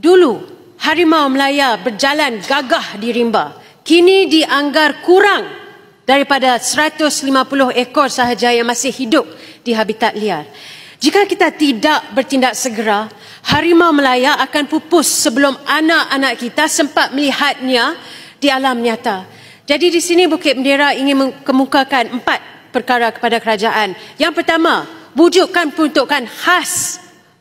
dulu harimau Melaya berjalan gagah di rimba, kini dianggar kurang daripada 150 ekor sahaja yang masih hidup di habitat liar. Jika kita tidak bertindak segera, harimau Melaya akan pupus sebelum anak-anak kita sempat melihatnya di alam nyata. Jadi di sini Bukit Bendera ingin mengemukakan 4 perkara kepada kerajaan. Yang pertama, wujudkan peruntukan khas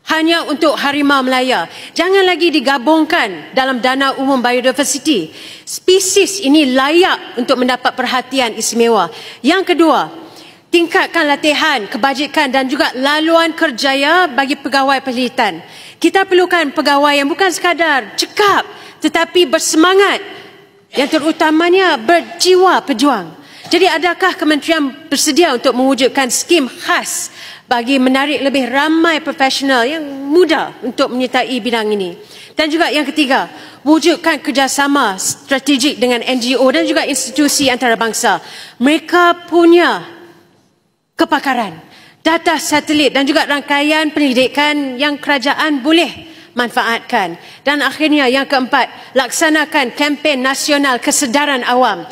hanya untuk harimau Melaya. Jangan lagi digabungkan dalam dana umum biodiversity. Spesies ini layak untuk mendapat perhatian istimewa. Yang kedua, tingkatkan latihan, kebajikan dan juga laluan kerjaya bagi pegawai penelitian. Kita perlukan pegawai yang bukan sekadar cekap tetapi bersemangat, yang terutamanya berjiwa pejuang. Jadi adakah kementerian bersedia untuk mewujudkan skim khas bagi menarik lebih ramai profesional yang muda untuk menyertai bidang ini? Dan juga yang ketiga, wujudkan kerjasama strategik dengan NGO dan juga institusi antarabangsa. Mereka punya kepakaran, data satelit dan juga rangkaian pendidikan yang kerajaan boleh manfaatkan. Dan akhirnya yang keempat, laksanakan kempen nasional kesedaran awam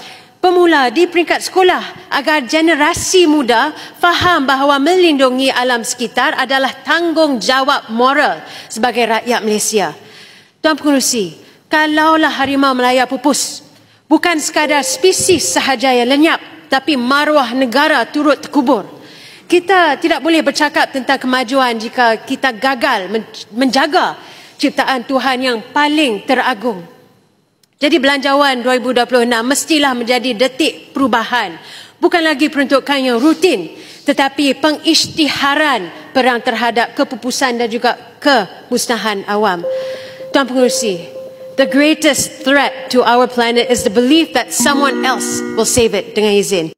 pemula di peringkat sekolah agar generasi muda faham bahawa melindungi alam sekitar adalah tanggungjawab moral sebagai rakyat Malaysia. Tuan Pengerusi, kalaulah harimau Melaya pupus, bukan sekadar spesies sahaja yang lenyap, tapi maruah negara turut terkubur. Kita tidak boleh bercakap tentang kemajuan jika kita gagal menjaga ciptaan Tuhan yang paling teragung. Jadi Belanjawan 2026 mestilah menjadi detik perubahan. Bukan lagi peruntukan yang rutin, tetapi pengisytiharan perang terhadap kepupusan dan juga kemusnahan awam. Tuan Pengerusi, the greatest threat to our planet is the belief that someone else will save it. Dengan izin.